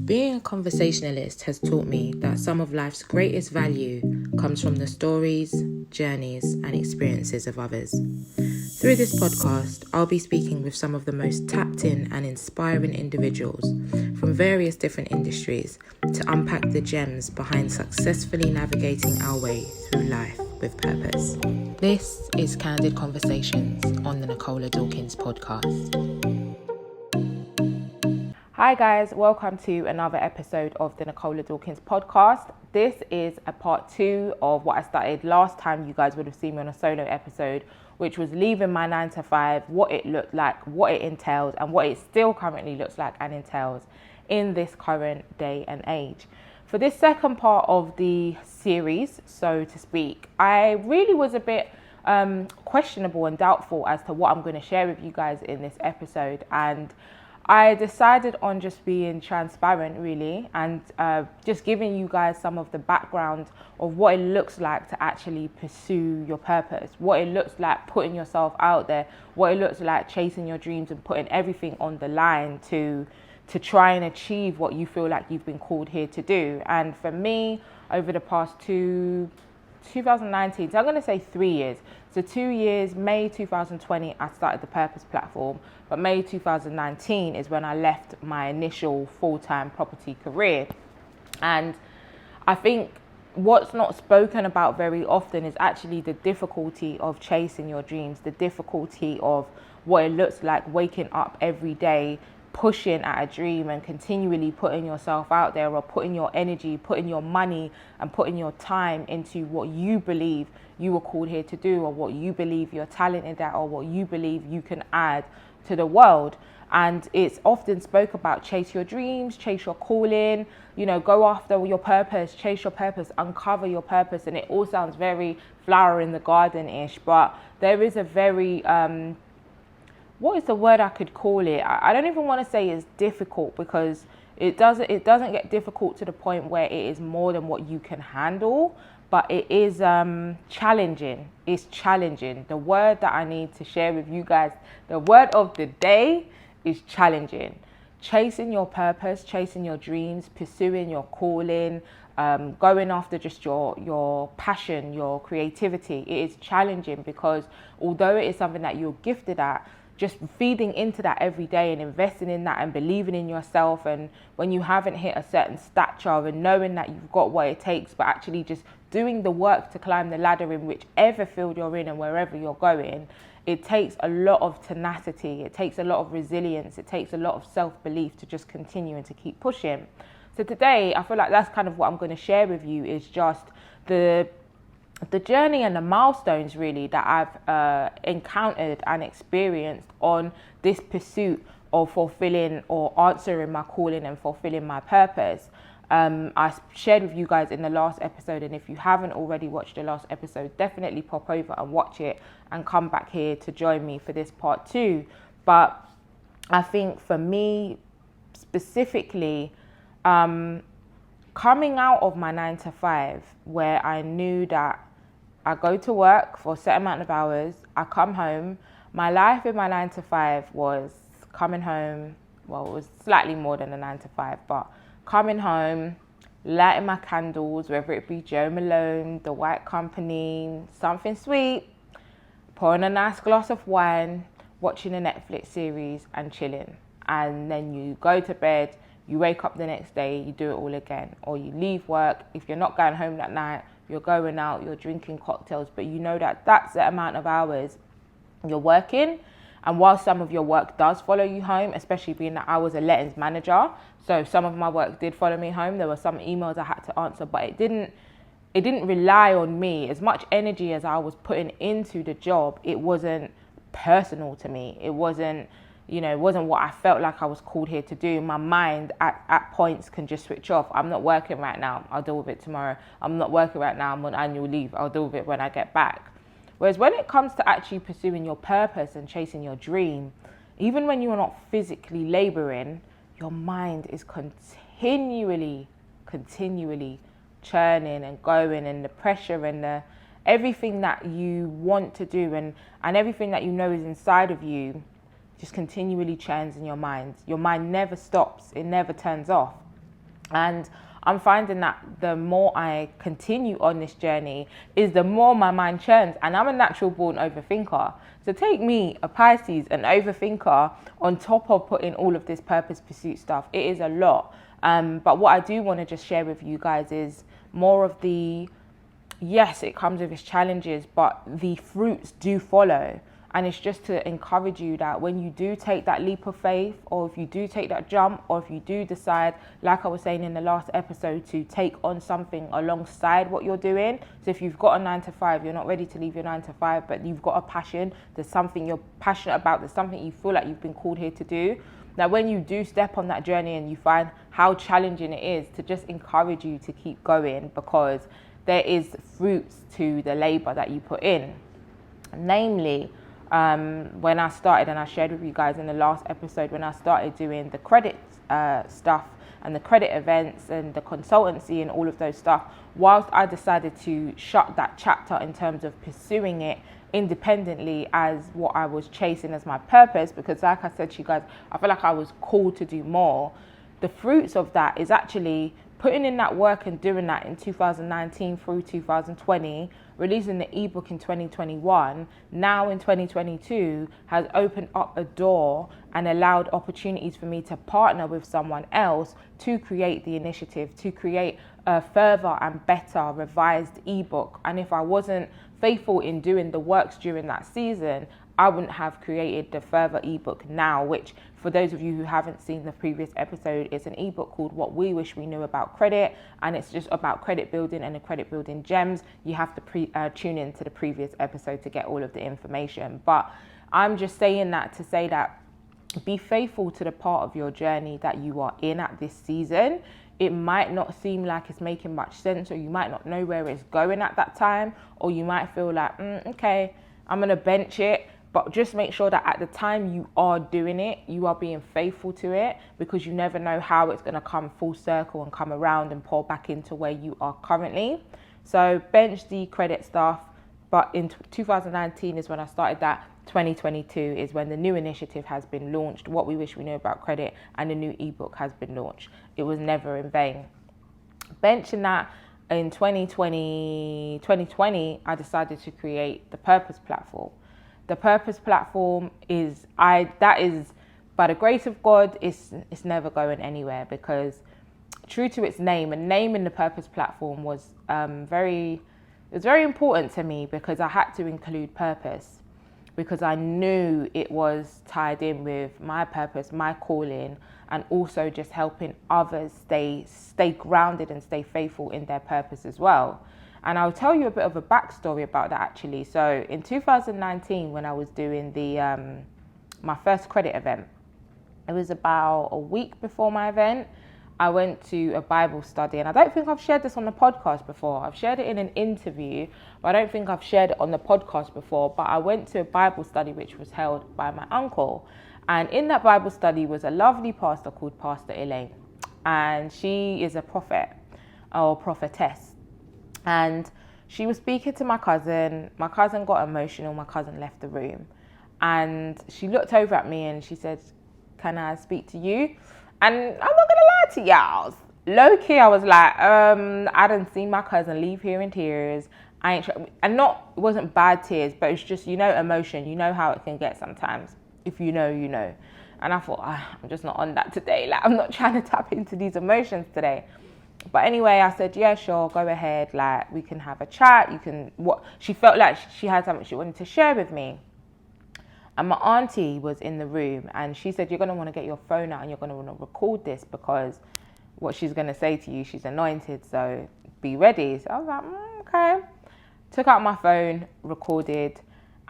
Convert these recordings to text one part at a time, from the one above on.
Being a conversationalist has taught me that some of life's greatest value comes from the stories, journeys, and experiences of others. Through this podcast, I'll be speaking with some of the most tapped in and inspiring individuals from various different industries to unpack the gems behind successfully navigating our way through life with purpose. This is Candid Conversations on the Nicola Dawkins podcast. Hi guys, welcome to another episode of the Nicola Dawkins podcast. This is a part 2 of what I started last time. You guys would have seen me on a solo episode, which was leaving my 9 to 5, what it looked like, what it entails, and what it still currently looks like and entails in this current day and age. For this second part of the series, so to speak, I really was a bit questionable and doubtful as to what I'm going to share with you guys in this episode, and I decided on just being transparent really and just giving you guys some of the background of what it looks like to actually pursue your purpose, what it looks like putting yourself out there, what it looks like chasing your dreams and putting everything on the line to try and achieve what you feel like you've been called here to do. And for me, over the past 2019, so I'm going to say 3 years. So 2 years, May 2020, I started the Purpose platform, but May 2019 is when I left my initial full-time property career. And I think what's not spoken about very often is actually the difficulty of chasing your dreams, the difficulty of what it looks like waking up every day, pushing at a dream and continually putting yourself out there, or putting your energy, putting your money and putting your time into what you believe you were called here to do, or what you believe you're talented at, or what you believe you can add to the world. And it's often spoke about: chase your dreams, chase your calling, go after your purpose, chase your purpose, uncover your purpose. And it all sounds very flower in the garden-ish, but there is a very what is the word I could call it? I don't even want to say it's difficult, because it doesn't get difficult to the point where it is more than what you can handle, but it is challenging. It's challenging. The word that I need to share with you guys, the word of the day, is challenging. Chasing your purpose, chasing your dreams, pursuing your calling, going after just your passion, your creativity. It is challenging because although it is something that you're gifted at, just feeding into that every day and investing in that and believing in yourself, and when you haven't hit a certain stature and knowing that you've got what it takes, but actually just doing the work to climb the ladder in whichever field you're in and wherever you're going, it takes a lot of tenacity, it takes a lot of resilience, it takes a lot of self-belief to just continue and to keep pushing. So today, I feel like that's kind of what I'm going to share with you, is just the journey and the milestones really that I've encountered and experienced on this pursuit of fulfilling or answering my calling and fulfilling my purpose. I shared with you guys in the last episode, and if you haven't already watched the last episode, definitely pop over and watch it and come back here to join me for this part 2. But I think for me specifically, coming out of my 9 to 5, where I knew that I go to work for a set amount of hours, I come home. My life in my 9 to 5 was coming home, well, it was slightly more than a 9 to 5, but coming home, lighting my candles, whether it be Joe Malone, The White Company, something sweet, pouring a nice glass of wine, watching a Netflix series and chilling. And then you go to bed, you wake up the next day, you do it all again. Or you leave work, if you're not going home that night, you're going out, you're drinking cocktails, but you know that that's the amount of hours you're working. And while some of your work does follow you home, especially being that I was a lettings manager, so some of my work did follow me home. There were some emails I had to answer, but it didn't rely on me. As much energy as I was putting into the job, it wasn't personal to me. It wasn't what I felt like I was called here to do. My mind at points can just switch off. I'm not working right now, I'll deal with it tomorrow. I'm not working right now, I'm on annual leave, I'll deal with it when I get back. Whereas when it comes to actually pursuing your purpose and chasing your dream, even when you're not physically laboring, your mind is continually churning and going, and the pressure and the everything that you want to do and everything that you know is inside of you just continually churns in your mind. Your mind never stops. It never turns off. And I'm finding that the more I continue on this journey is the more my mind churns. And I'm a natural born overthinker. So take me, a Pisces, an overthinker, on top of putting all of this purpose pursuit stuff. It is a lot. But what I do want to just share with you guys is more of the, yes, it comes with its challenges, but the fruits do follow. And it's just to encourage you that when you do take that leap of faith, or if you do take that jump, or if you do decide, like I was saying in the last episode, to take on something alongside what you're doing. So if you've got a 9 to 5, you're not ready to leave your 9 to 5, but you've got a passion, there's something you're passionate about, there's something you feel like you've been called here to do. Now, when you do step on that journey and you find how challenging it is, to just encourage you to keep going, because there is fruits to the labor that you put in. Namely, when I started, and I shared with you guys in the last episode, when I started doing the credit stuff and the credit events and the consultancy and all of those stuff, whilst I decided to shut that chapter in terms of pursuing it independently as what I was chasing as my purpose, because like I said to you guys, I feel like I was called to do more. The fruits of that is actually putting in that work and doing that in 2019 through 2020, releasing the ebook in 2021, now in 2022, has opened up a door and allowed opportunities for me to partner with someone else to create the initiative, to create a further and better revised ebook. And if I wasn't faithful in doing the works during that season, I wouldn't have created the further ebook now, which, for those of you who haven't seen the previous episode, is an ebook called What We Wish We Knew About Credit, and it's just about credit building and the credit building gems. You have to tune into the previous episode to get all of the information. But I'm just saying that to say that be faithful to the part of your journey that you are in at this season. It might not seem like it's making much sense, or you might not know where it's going at that time, or you might feel like, okay, I'm going to bench it. But just make sure that at the time you are doing it, you are being faithful to it, because you never know how it's going to come full circle and come around and pour back into where you are currently. So bench the credit stuff. But in 2019 is when I started that. 2022 is when the new initiative has been launched, What We Wish We Knew About Credit, and the new ebook has been launched. It was never in vain. Benching that, in 2020, I decided to create the Purpose Platform. The Purpose Platform is by the grace of God, it's never going anywhere, because true to its name, and naming the Purpose Platform was very important to me, because I had to include purpose, because I knew it was tied in with my purpose, my calling, and also just helping others stay grounded and stay faithful in their purpose as well. And I'll tell you a bit of a backstory about that, actually. So in 2019, when I was doing my first credit event, it was about a week before my event, I went to a Bible study. And I don't think I've shared this on the podcast before. I've shared it in an interview, but I don't think I've shared it on the podcast before. But I went to a Bible study which was held by my uncle. And in that Bible study was a lovely pastor called Pastor Elaine. And she is a prophet or prophetess. And she was speaking to my cousin. My cousin got emotional. My cousin left the room. And she looked over at me and she said, "Can I speak to you?" And I'm not going to lie to y'all. Low key, I was like, I done seen my cousin leave here in tears. It wasn't bad tears, but it's just, emotion. You know how it can get sometimes. If you know, you know. And I thought, I'm just not on that today. Like, I'm not trying to tap into these emotions today. But anyway, I said, yeah, sure, go ahead. Like, we can have a chat. She felt like she had something she wanted to share with me. And my auntie was in the room, and she said, you're going to want to get your phone out and you're going to want to record this, because what she's going to say to you, she's anointed, so be ready. So I was like, okay. Took out my phone, recorded,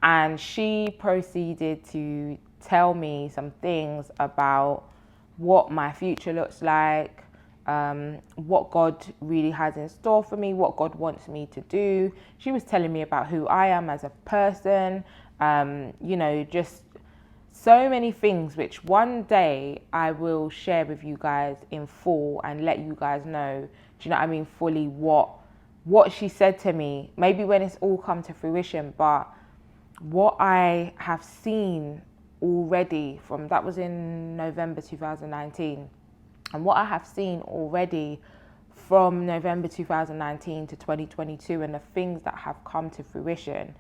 and she proceeded to tell me some things about what my future looks like, what God really has in store for me, what God wants me to do. She was telling me about who I am as a person, just so many things, which one day I will share with you guys in full and let you guys know, do you know what I mean, fully what she said to me, maybe when it's all come to fruition, but what I have seen already that was in November 2019. And what I have seen already from November 2019 to 2022 and the things that have come to fruition,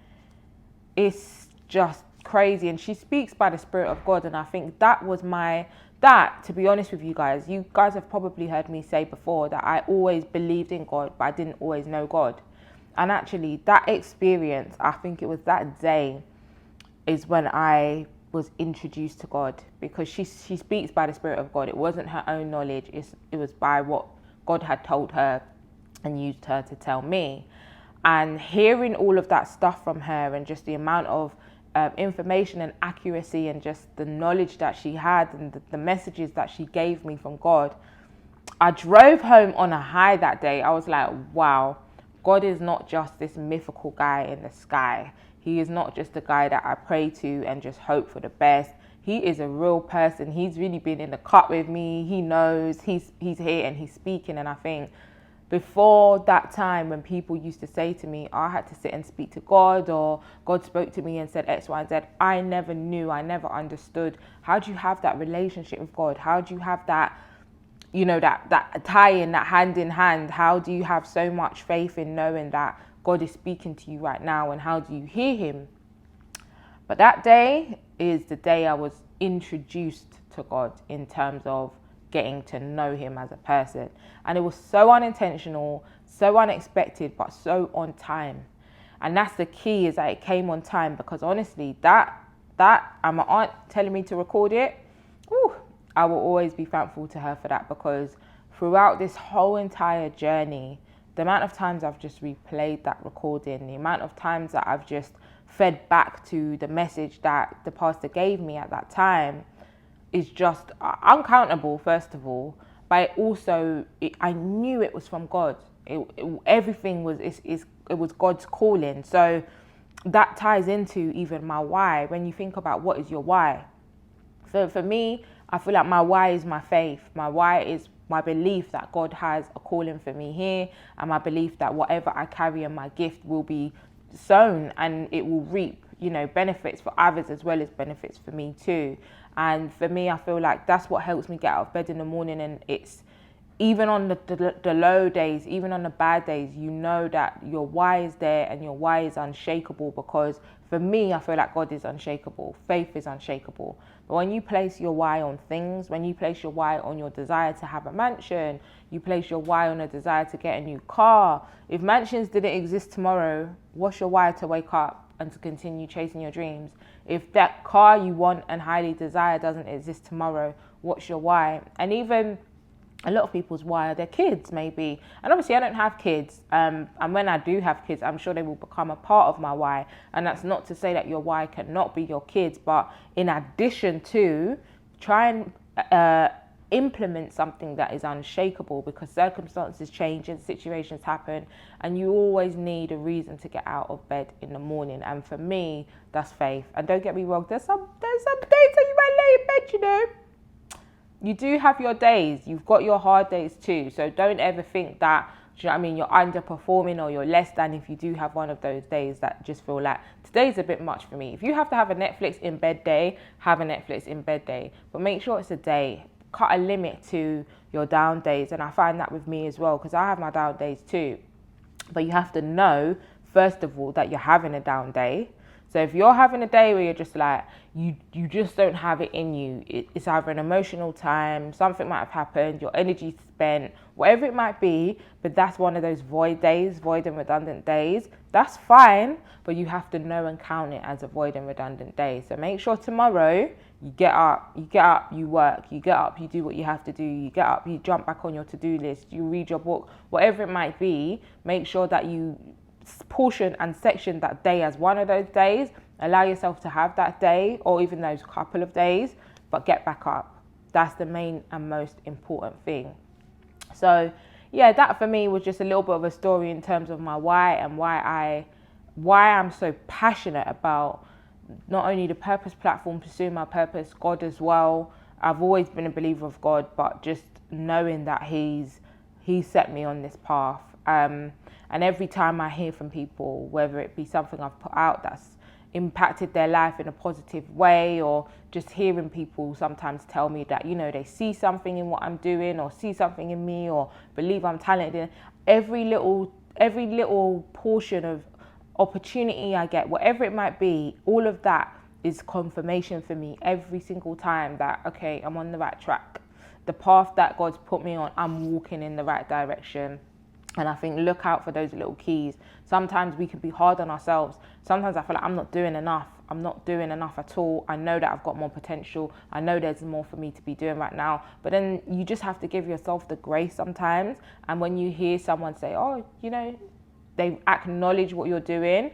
it's just crazy. And she speaks by the Spirit of God. And I think that, to be honest with you guys have probably heard me say before that I always believed in God, but I didn't always know God. And actually that experience, I think it was that day, is when I was introduced to God, because she speaks by the Spirit of God. It wasn't her own knowledge. It was by what God had told her and used her to tell me. And hearing all of that stuff from her, and just the amount of information and accuracy, and just the knowledge that she had, and the messages that she gave me from God, I drove home on a high that day. I was like, wow, God is not just this mythical guy in the sky. He is not just a guy that I pray to and just hope for the best. He is a real person. He's really been in the cut with me. He knows he's here and he's speaking. And I think before that time, when people used to say to me, I had to sit and speak to God, or God spoke to me and said X, Y, and Z, I never knew, I never understood. How do you have that relationship with God? How do you have that, that tie-in, that hand in hand? How do you have so much faith in knowing that God is speaking to you right now, and how do you hear him? But that day is the day I was introduced to God in terms of getting to know him as a person. And it was so unintentional, so unexpected, but so on time. And that's the key, is that it came on time, because honestly, that and my aunt telling me to record it, I will always be thankful to her for that, because throughout this whole entire journey, the amount of times I've just replayed that recording, the amount of times that I've just fed back to the message that the pastor gave me at that time is just uncountable, first of all. But I knew it was from God. Everything was, it was God's calling. So that ties into even my why. When you think about what is your why? So for me, I feel like my why is my faith. My why is my belief that God has a calling for me here, and my belief that whatever I carry in my gift will be sown and it will reap, benefits for others as well as benefits for me too. And for me, I feel like that's what helps me get out of bed in the morning. And it's even on the low days, even on the bad days, that your why is there and your why is unshakable. Because for me, I feel like God is unshakable. Faith is unshakable. But when you place your why on things, when you place your why on your desire to have a mansion, you place your why on a desire to get a new car. If mansions didn't exist tomorrow, what's your why to wake up and to continue chasing your dreams? If that car you want and highly desire doesn't exist tomorrow, what's your why? And even a lot of people's why are their kids, maybe. And obviously I don't have kids. And when I do have kids, I'm sure they will become a part of my why. And that's not to say that your why cannot be your kids, but in addition to, try and implement something that is unshakable, because circumstances change and situations happen, and you always need a reason to get out of bed in the morning. And for me, that's faith. And don't get me wrong, there's some days that you might lay in bed, You do have your days. You've got your hard days too. So don't ever think that, you're underperforming or you're less than if you do have one of those days that just feel like today's a bit much for me. If you have to have a Netflix in bed day, have a Netflix in bed day. But make sure it's a day. Cut a limit to your down days. And I find that with me as well, because I have my down days too. But you have to know, first of all, that you're having a down day. So if you're having a day where you're just like, you just don't have it in you, it's either an emotional time, something might have happened, your energy's spent, whatever it might be, but that's one of those void and redundant days. That's fine, but you have to know and count it as a void and redundant day. So make sure tomorrow you get up, you work, you get up, you do what you have to do, you get up, you jump back on your to-do list, you read your book, whatever it might be. Make sure that you portion and section that day as one of those days. Allow yourself to have that day or even those couple of days, but get back up. That's the main and most important thing. So yeah, that for me was just a little bit of a story in terms of my why, and why I'm so passionate about not only the Purpose platform, pursuing my purpose, God as well. I've always been a believer of God, but just knowing that He's set me on this path. And every time I hear from people, whether it be something I've put out that's impacted their life in a positive way, or just hearing people sometimes tell me that, you know, they see something in what I'm doing, or see something in me, or believe I'm talented. Every little portion of opportunity I get, whatever it might be, all of that is confirmation for me every single time that, okay, I'm on the right track. The path that God's put me on, I'm walking in the right direction. And I think look out for those little keys. Sometimes we can be hard on ourselves. Sometimes I feel like I'm not doing enough. I'm not doing enough at all. I know that I've got more potential. I know there's more for me to be doing right now. But then you just have to give yourself the grace sometimes. And when you hear someone say, oh, you know, they acknowledge what you're doing,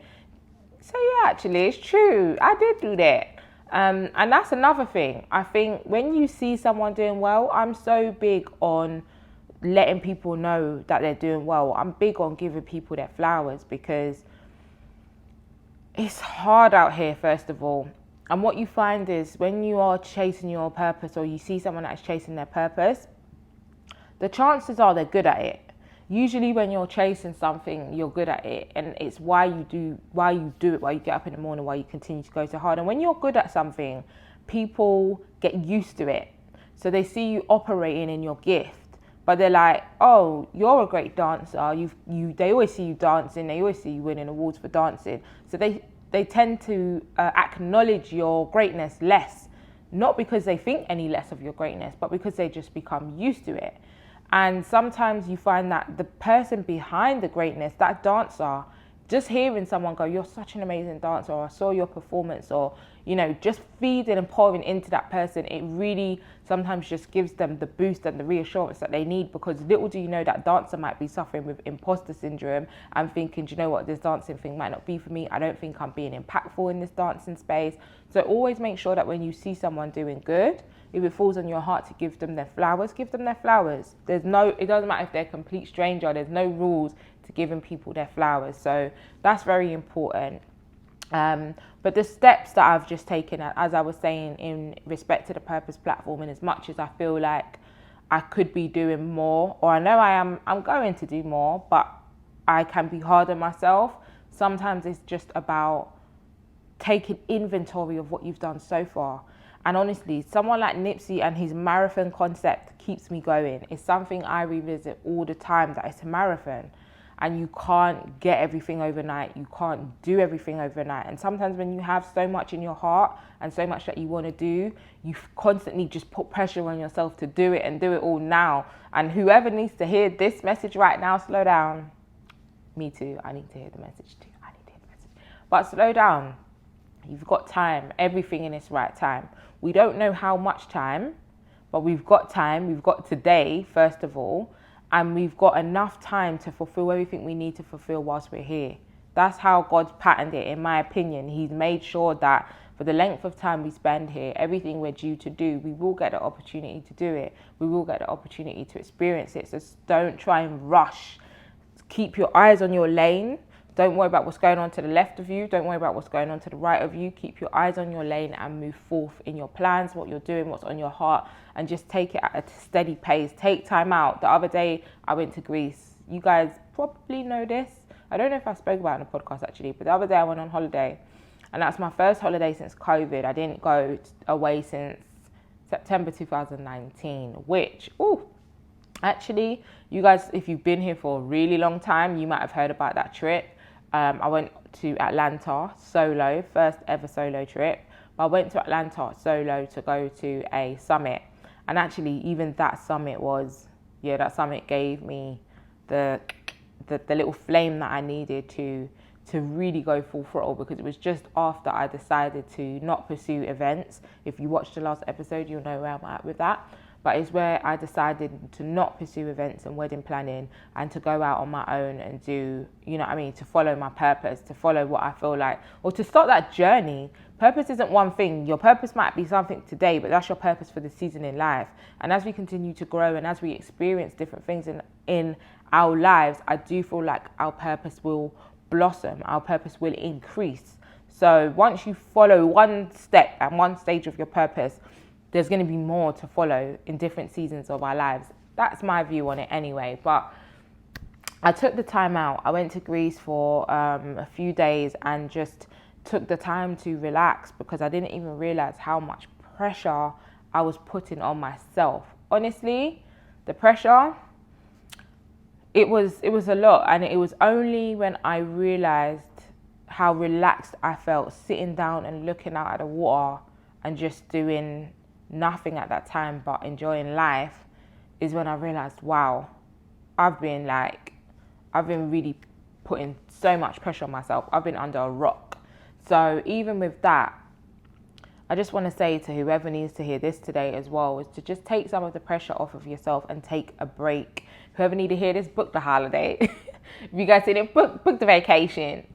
say, yeah, actually, it's true. I did do that. And that's another thing. I think when you see someone doing well, I'm so big on letting people know that they're doing well. I'm big on giving people their flowers, because it's hard out here, first of all. And what you find is when you are chasing your purpose, or you see someone that's chasing their purpose, the chances are they're good at it. Usually when you're chasing something, you're good at it, and it's why you do it, why you get up in the morning, why you continue to go so hard. And when you're good at something, people get used to it. So they see you operating in your gift. But they're like, oh, you're a great dancer. They always see you dancing. They always see you winning awards for dancing. So they tend to acknowledge your greatness less, not because they think any less of your greatness, but because they just become used to it. And sometimes you find that the person behind the greatness, that dancer, just hearing someone go, you're such an amazing dancer, or I saw your performance, or, you know, just feeding and pouring into that person, it really sometimes just gives them the boost and the reassurance that they need, because little do you know that dancer might be suffering with imposter syndrome and thinking, do you know what, this dancing thing might not be for me. I don't think I'm being impactful in this dancing space. So always make sure that when you see someone doing good, if it falls on your heart to give them their flowers, give them their flowers. It doesn't matter if they're a complete stranger. There's no rules to giving people their flowers. So that's very important. But the steps that I've just taken, as I was saying, in respect to the purpose platform, and as much as I feel like I could be doing more, or I know I'm going to do more, but I can be hard on myself. Sometimes it's just about taking inventory of what you've done so far. And honestly, someone like Nipsey and his marathon concept keeps me going. It's something I revisit all the time, that it's a marathon. And you can't get everything overnight. You can't do everything overnight. And sometimes when you have so much in your heart and so much that you want to do, you constantly just put pressure on yourself to do it, and do it all now. And whoever needs to hear this message right now, slow down. Me too. I need to hear the message too. I need to hear the message. But slow down. You've got time. Everything in its right time. We don't know how much time, but we've got time. We've got today, first of all. And we've got enough time to fulfill everything we need to fulfill whilst we're here. That's how God's patterned it, in my opinion. He's made sure that for the length of time we spend here, everything we're due to do, we will get the opportunity to do it. We will get the opportunity to experience it. So don't try and rush. Keep your eyes on your lane. Don't worry about what's going on to the left of you. Don't worry about what's going on to the right of you. Keep your eyes on your lane and move forth in your plans, what you're doing, what's on your heart, and just take it at a steady pace. Take time out. The other day, I went to Greece. You guys probably know this. I don't know if I spoke about it in a podcast actually, but the other day I went on holiday, and that's my first holiday since COVID. I didn't go away since September 2019, which, actually, you guys, if you've been here for a really long time, you might have heard about that trip. I went to Atlanta solo, first ever solo trip. But I went to Atlanta solo to go to a summit. And actually, even that summit gave me the little flame that I needed to really go full throttle, because it was just after I decided to not pursue events. If you watched the last episode, you'll know where I'm at with that. But it's where I decided to not pursue events and wedding planning, and to go out on my own and do, to follow my purpose, to follow what I feel like, or to start that journey. Purpose isn't one thing. Your purpose might be something today, but that's your purpose for the season in life. And as we continue to grow and as we experience different things in our lives, I do feel like our purpose will blossom, our purpose will increase. So once you follow one step and one stage of your purpose, there's going to be more to follow in different seasons of our lives. That's my view on it anyway. But I took the time out. I went to Greece for a few days and just took the time to relax, because I didn't even realize how much pressure I was putting on myself. Honestly, the pressure, it was a lot. And it was only when I realized how relaxed I felt sitting down and looking out at the water and just doing nothing at that time but enjoying life, is when I realized, wow, I've been really putting so much pressure on myself. I've been under a rock. So even with that, I just want to say to whoever needs to hear this today as well, is to just take some of the pressure off of yourself and take a break. Whoever need to hear this, book the holiday. If you guys didn't, book the vacation.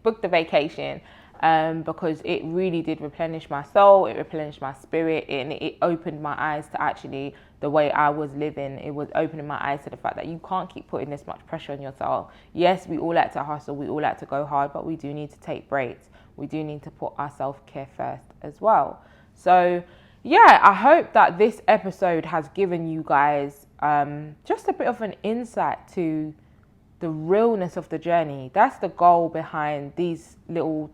Because it really did replenish my soul, it replenished my spirit, and it opened my eyes to actually the way I was living. It was opening my eyes to the fact that you can't keep putting this much pressure on yourself. Yes, we all like to hustle, we all like to go hard, but we do need to take breaks. We do need to put our self-care first as well. So yeah, I hope that this episode has given you guys just a bit of an insight to the realness of the journey. That's the goal behind this little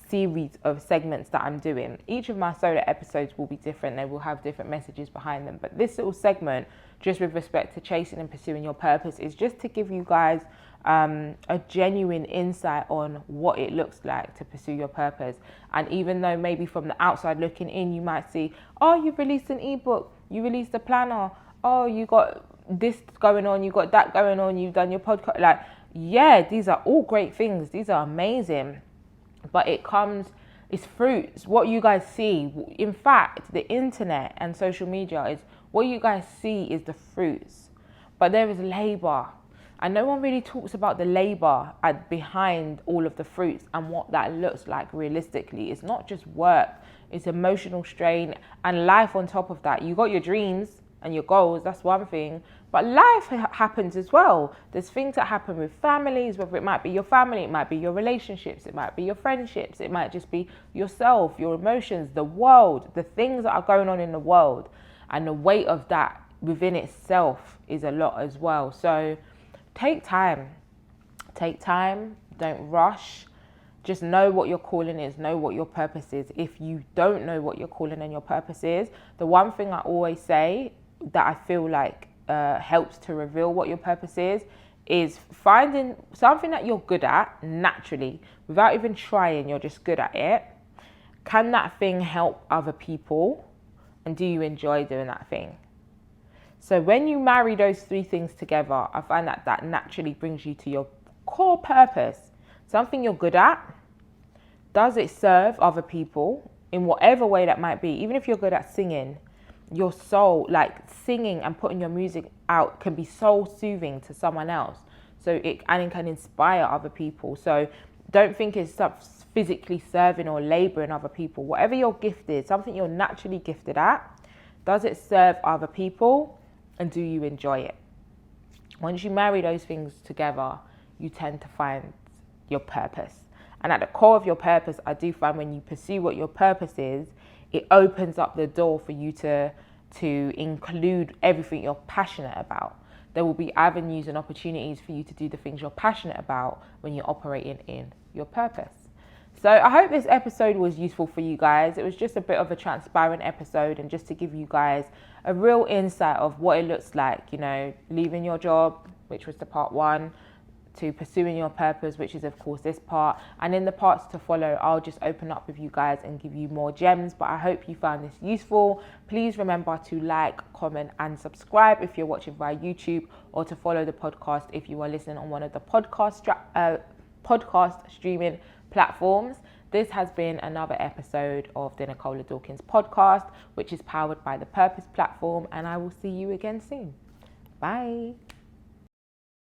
series of segments that I'm doing. Each of my solo episodes will be different. They will have different messages behind them. But this little segment, just with respect to chasing and pursuing your purpose, is just to give you guys a genuine insight on what it looks like to pursue your purpose. And even though maybe from the outside looking in, you might see, oh, you've released an ebook, you released a planner, oh, you got this going on, you got that going on, you've done your podcast. Like, yeah, these are all great things. These are amazing. But it's fruits. What you guys see, in fact, the internet and social media, is what you guys see is the fruits. But there is labor. And no one really talks about the labor behind all of the fruits and what that looks like realistically. It's not just work, it's emotional strain and life on top of that. You got your dreams and your goals, that's one thing. But life happens as well. There's things that happen with families, whether it might be your family, it might be your relationships, it might be your friendships, it might just be yourself, your emotions, the world, the things that are going on in the world. And the weight of that within itself is a lot as well. So take time, don't rush. Just know what your calling is, know what your purpose is. If you don't know what your calling and your purpose is, the one thing I always say that I feel like helps to reveal what your purpose is finding something that you're good at naturally, without even trying, you're just good at it. Can that thing help other people? And do you enjoy doing that thing? So when you marry those three things together, I find that naturally brings you to your core purpose. Something you're good at. Does it serve other people in whatever way that might be? Even if you're good at singing, your soul, like singing and putting your music out, can be soul soothing to someone else. So it can inspire other people. So don't think it's stuff physically serving or laboring other people. Whatever you're gifted, something you're naturally gifted at, does it serve other people and do you enjoy it? Once you marry those things together, you tend to find your purpose. And at the core of your purpose, I do find when you pursue what your purpose is, it opens up the door for you to include everything you're passionate about. There will be avenues and opportunities for you to do the things you're passionate about when you're operating in your purpose. So I hope this episode was useful for you guys. It was just a bit of a transparent episode, and just to give you guys a real insight of what it looks like, leaving your job, which was the part one, to pursuing your purpose, which is of course this part. And in the parts to follow, I'll just open up with you guys and give you more gems. But I hope you found this useful. Please remember to like, comment and subscribe if you're watching via YouTube, or to follow the podcast if you are listening on one of the podcast streaming platforms. This has been another episode of the Nicola Dawkins podcast, which is powered by the Purpose platform, and I will see you again soon. Bye.